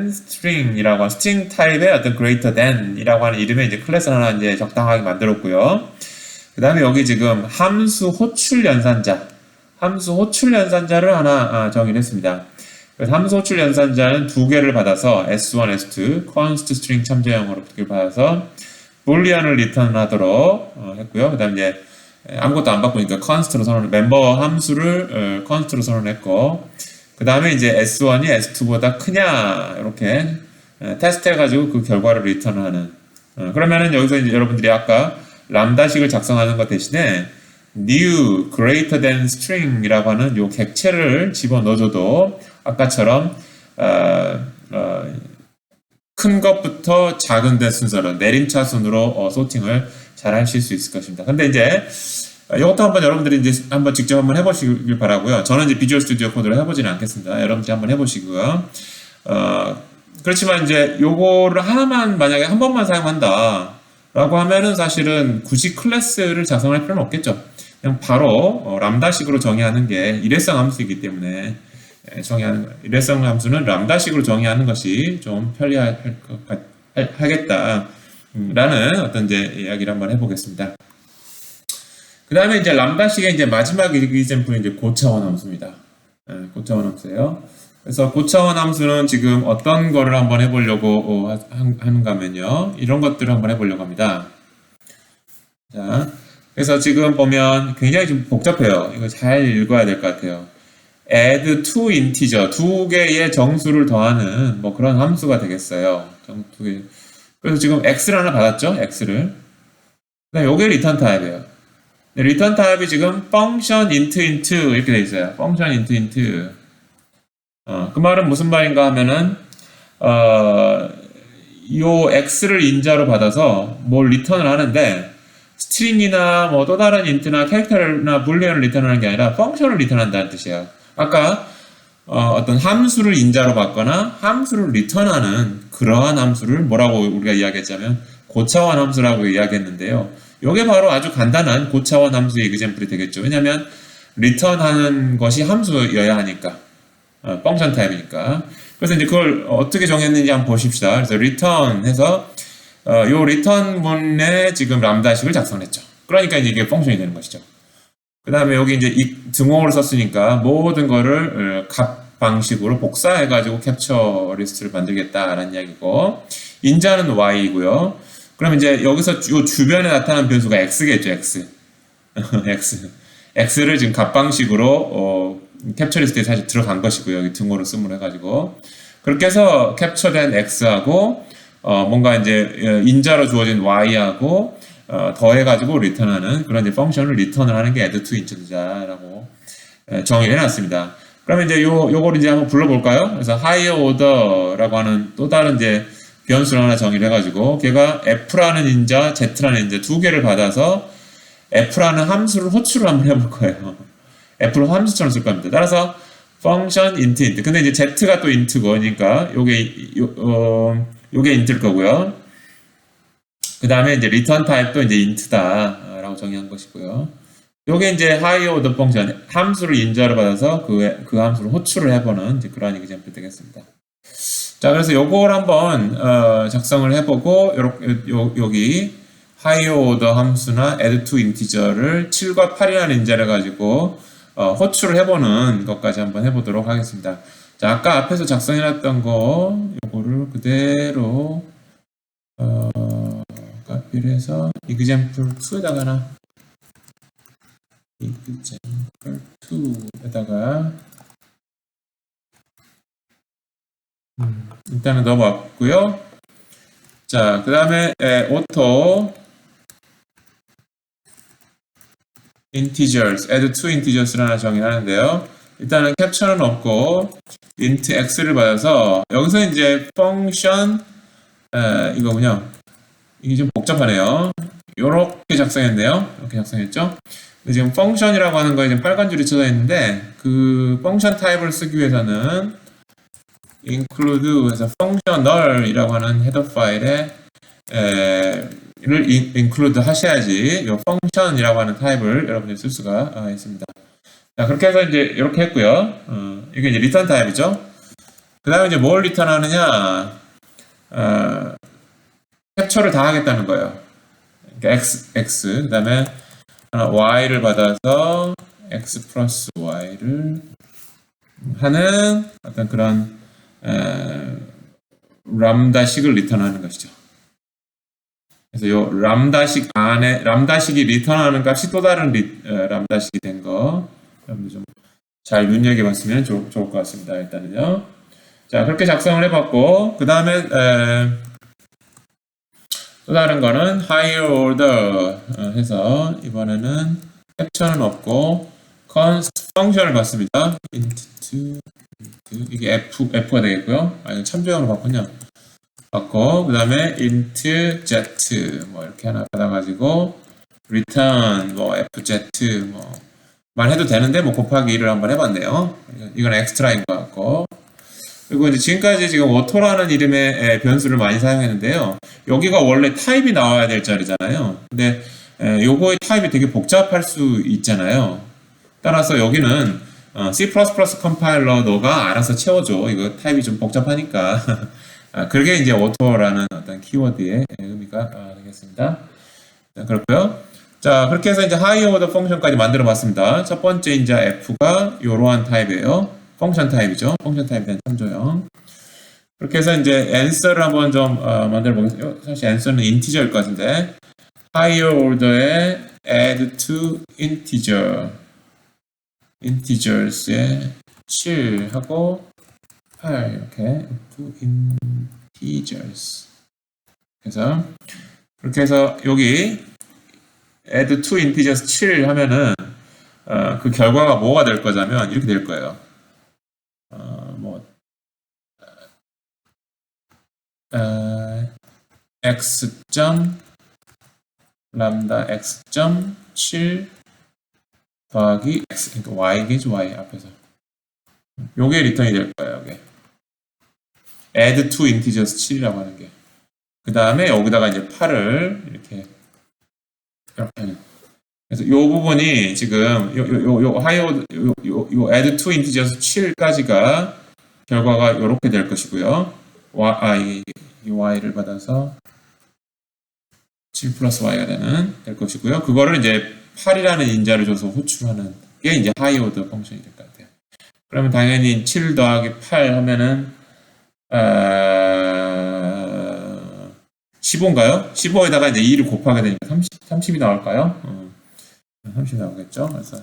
string이라고 하는 string 타입의 어떤 greater than이라고 하는 이름의 이제 클래스를 하나 이제 적당하게 만들었고요. 그 다음에 여기 지금 함수 호출 연산자를 하나 정의를 했습니다. 그래서 함수 호출 연산자는 2개를 받아서 S1, S2, const string 참조형으로 2개를 받아서 불리언을 리턴하도록 했고요. 그 다음에 이제 아무것도 안 바꾸니까 const로 멤버 함수를 const로 선언했고, 그 다음에 이제 S1이 S2보다 크냐 이렇게 테스트해가지고 그 결과를 리턴하는. 그러면은 여기서 이제 여러분들이 아까 람다식을 작성하는 것 대신에 new greater than string이라고 하는 요 객체를 집어넣어줘도 아까처럼 큰 것부터 작은 데 순서로 내림차순으로 소팅을 잘 하실 수 있을 것입니다. 근데 이제 이것도 한번 여러분들이 이제 한번 직접 한번 해보시길 바라고요. 저는 이제 비주얼 스튜디오 코드를 해보지는 않겠습니다. 여러분들이 한번 해보시고요. 그렇지만 이제 요거를 하나만 만약에 한 번만 사용한다 라고 하면은 사실은 굳이 클래스를 작성할 필요는 없겠죠. 그냥 바로 람다식으로 정의하는 게 일회성 함수이기 때문에 일회성 함수는 람다식으로 정의하는 것이 좀 편리할 것 하겠다. 라는 어떤 이제 이야기를 한번 해보겠습니다. 그 다음에 이제 람다식의 이제 마지막 example은 이제 고차원 함수입니다. 고차원 함수예요. 그래서 고차원 함수는 지금 어떤 거를 한번 해보려고 하는가 하면요. 이런 것들을 한번 해보려고 합니다. 자, 그래서 지금 보면 굉장히 좀 복잡해요. 이거 잘 읽어야 될 것 같아요. add to integer, 두 개의 정수를 더하는 뭐 그런 함수가 되겠어요. 두 개. 그래서 지금 x를 하나 받았죠? x를. 그다음에 요게 리턴 타입이에요. 리턴 타입이 지금 function int 이렇게 돼 있어요. function int. 그 말은 무슨 말인가 하면은 요 x를 인자로 받아서 뭘 리턴을 하는데 스트링이나 뭐 또 다른 인트나 캐릭터나 불리언을 리턴하는 게 아니라 펑션을 리턴한다는 뜻이에요. 아까 어떤 함수를 인자로 받거나 함수를 리턴하는 그러한 함수를 뭐라고 우리가 이야기했자면 고차원 함수라고 이야기했는데요. 이게 바로 아주 간단한 고차원 함수의 example이 되겠죠. 왜냐하면 리턴하는 것이 함수여야 하니까 펑션 타입이니까. 그래서 이제 그걸 어떻게 정했는지 한번 보십시다. 그래서 return 해서 요 리턴 문에 지금 람다식을 작성했죠. 그러니까 이제 이게 펑션이 되는 것이죠. 그 다음에 여기 이제 이 등호를 썼으니까 모든 거를 값 방식으로 복사해가지고 캡처 리스트를 만들겠다라는 이야기고, 인자는 y이고요. 그럼 이제 여기서 요 주변에 나타난 변수가 x겠죠, x. x를 지금 값 방식으로 캡처 리스트에 사실 들어간 것이고요. 여기 등호를 쓰므로 해가지고. 그렇게 해서 캡처된 x하고 뭔가 이제 인자로 주어진 y하고 더해가지고 리턴하는 그런 이제 펑션을 리턴을 하는 게 add to integer라고 정의를 해놨습니다. 그러면 이제 요걸 이제 한번 불러볼까요? 그래서 higher order라고 하는 또 다른 이제 변수를 하나 정의를 해가지고 걔가 f라는 인자, z라는 인자 두 개를 받아서 f라는 함수를 호출을 한번 해볼 거예요. f를 함수처럼 쓸 겁니다. 따라서 function int. 근데 이제 z가 또 int고 그러니까 요게 int일 거고요. 그 다음에 이제 return type도 이제 int다라고 정의한 것이고요. 요게 이제 higher order function, 함수를 인자로 받아서 그 함수를 호출을 해보는 이제 그러한 example 되겠습니다. 자, 그래서 요걸 한번 작성을 해보고 여기 higher order 함수나 add to integer를 7과 8이라는 인자를 가지고 호출을 해보는 것까지 한번 해보도록 하겠습니다. 자, 아까 앞에서 작성해놨던 거 요거를 그대로 카피를 해서 example 2에다가 하나 example 2에다가 일단은 넣어봤고요. 자, 그 다음에 auto integers, add two integers를 하나 정의하는데요. 일단은 캡처는 없고 int x를 받아서 여기서 이제 function 이거군요. 이게 좀 복잡하네요. 요렇게 작성했네요. 이렇게 작성했죠. 근데 지금 function이라고 하는 거에 지금 빨간 줄이 쳐져 있는데 그 function 타입을 쓰기 위해서는 include 해서 functional이라고 하는 헤더 파일에 를 include 하셔야지 이 function이라고 하는 타입을 여러분들이 쓸 수가 있습니다. 자, 그렇게 해서 이제 이렇게 했고요. 이게 이제 return 타입이죠. 그 다음에 이제 뭘 리턴 하느냐, 캡처를 다 하겠다는 거예요. 그러니까 x, 그 다음에 y를 받아서 x 플러스 y를 하는 어떤 그런 람다식을 리턴하는 것이죠. 그래서 요 람다식 안에 람다식이 리턴하는 값이 또 다른 람다식이 된 거 여러분들 좀 잘 눈여겨봤으면 좋을 것 같습니다. 일단은요. 자, 그렇게 작성을 해봤고 그 다음에 또 다른 거는 higher order 해서 이번에는 캡처는 없고 const 펑션을 받습니다. int 이게 f가 되겠고요. 아니 참조형으로 바꿨냐? 받고 그 다음에 int z 뭐 이렇게 하나 받아가지고 return 뭐 fz 뭐 말해도 되는데 뭐 곱하기 1을 한번 해봤네요. 이건 엑스트라인 것 같고. 그리고 이제 지금까지 지금 오토라는 이름의 변수를 많이 사용했는데요. 여기가 원래 타입이 나와야 될 자리잖아요. 근데 요거의 타입이 되게 복잡할 수 있잖아요. 따라서 여기는 C++ 컴파일러 너가 알아서 채워줘. 이거 타입이 좀 복잡하니까 그게 이제 오토라는 어떤 키워드의 의미가 되겠습니다. 자, 그렇고요. 자, 그렇게 해서 이제 하이 오더 펑션까지 만들어 봤습니다. 첫 번째 이제 f가 이러한 타입이에요. 펑션 타입이죠. 펑션 타입에 대한 참조형. 그렇게 해서 이제 answer를 한번 좀 만들어 보겠습니다. 사실 answer는 인티저일 것 같은데 higher order에 add to integers에 7하고 8 이렇게 to integers. 그래서 그렇게 해서 여기 add to integers 7 하면은 그 결과가 뭐가 될 거냐면 이렇게 될 거예요. x 람다 x.7 더하기 x, 그러니까 y겠죠, y 앞에서. 요게 리턴이 될 거예요, 요게. add to integers 7이라고 하는 게. 그 다음에 여기다가 이제 8을 이렇게 그래서 요 부분이 지금 요 add to integers 7까지가 결과가 이렇게 될 것이고요. 이 y를 받아서 7 플러스 y가 될 것이고요. 그거를 이제 8이라는 인자를 줘서 호출하는 게 이제 하이 오더 펑션이 될 것 같아요. 그러면 당연히 7 더하기 8 하면은 15인가요? 15에다가 이제 2를 곱하게 되니까 30이 나올까요? 30 나오겠죠. 그래서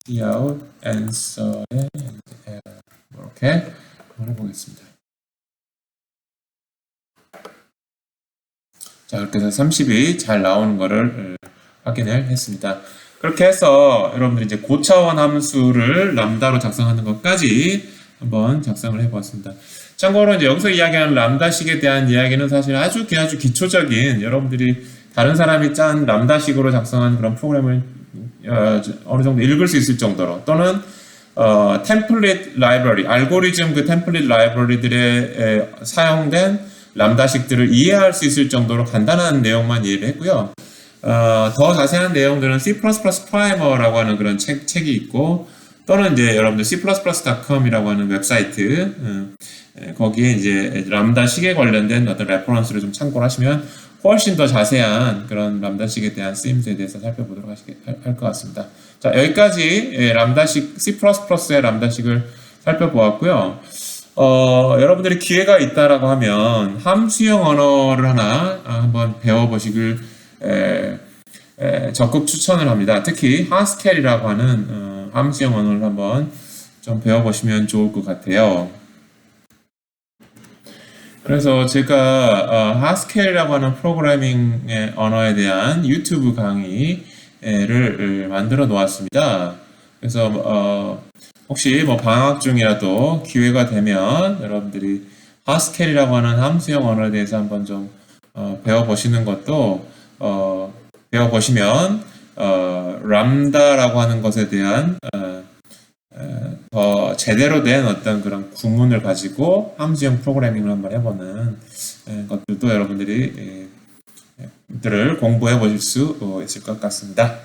cout answer에 이렇게 한번 해보겠습니다. 자, 그렇게 해서 30이 잘 나오는 거를 확인을 했습니다. 그렇게 해서 여러분들이 이제 고차원 함수를 람다로 작성하는 것까지 한번 작성을 해보았습니다. 참고로 이제 여기서 이야기하는 람다식에 대한 이야기는 사실 아주 기초적인 여러분들이 다른 사람이 짠 람다식으로 작성한 그런 프로그램을 어느 정도 읽을 수 있을 정도로 또는 템플릿 라이브러리, 알고리즘 그 템플릿 라이브러리들에 사용된 람다식들을 이해할 수 있을 정도로 간단한 내용만 이해를 했고요. 더 자세한 내용들은 C++ 프라이머라고 하는 그런 책이 있고 또는 이제 여러분들 c++.com이라고 하는 웹사이트 거기에 이제 람다식에 관련된 어떤 레퍼런스를 좀 참고를 하시면 훨씬 더 자세한 그런 람다식에 대한 쓰임새에 대해서 살펴보도록 할 것 같습니다. 자, 여기까지 람다식, C++의 람다식을 살펴보았고요. 여러분들이 기회가 있다라고 하면 함수형 언어를 하나 한번 배워보시길 적극 추천을 합니다. 특히 하스켈이라고 하는 함수형 언어를 한번 좀 배워보시면 좋을 것 같아요. 그래서 제가 하스켈이라고 하는 프로그래밍 언어에 대한 유튜브 강의를 만들어 놓았습니다. 그래서 혹시 뭐 방학 중이라도 기회가 되면 여러분들이 하스켈이라고 하는 함수형 언어에 대해서 한번 좀 배워보시는 것도 배워보시면 람다라고 하는 것에 대한 더 제대로 된 어떤 그런 구문을 가지고 함수형 프로그래밍을 한번 해보는 것들도 여러분들이 공부해 보실 수 있을 것 같습니다.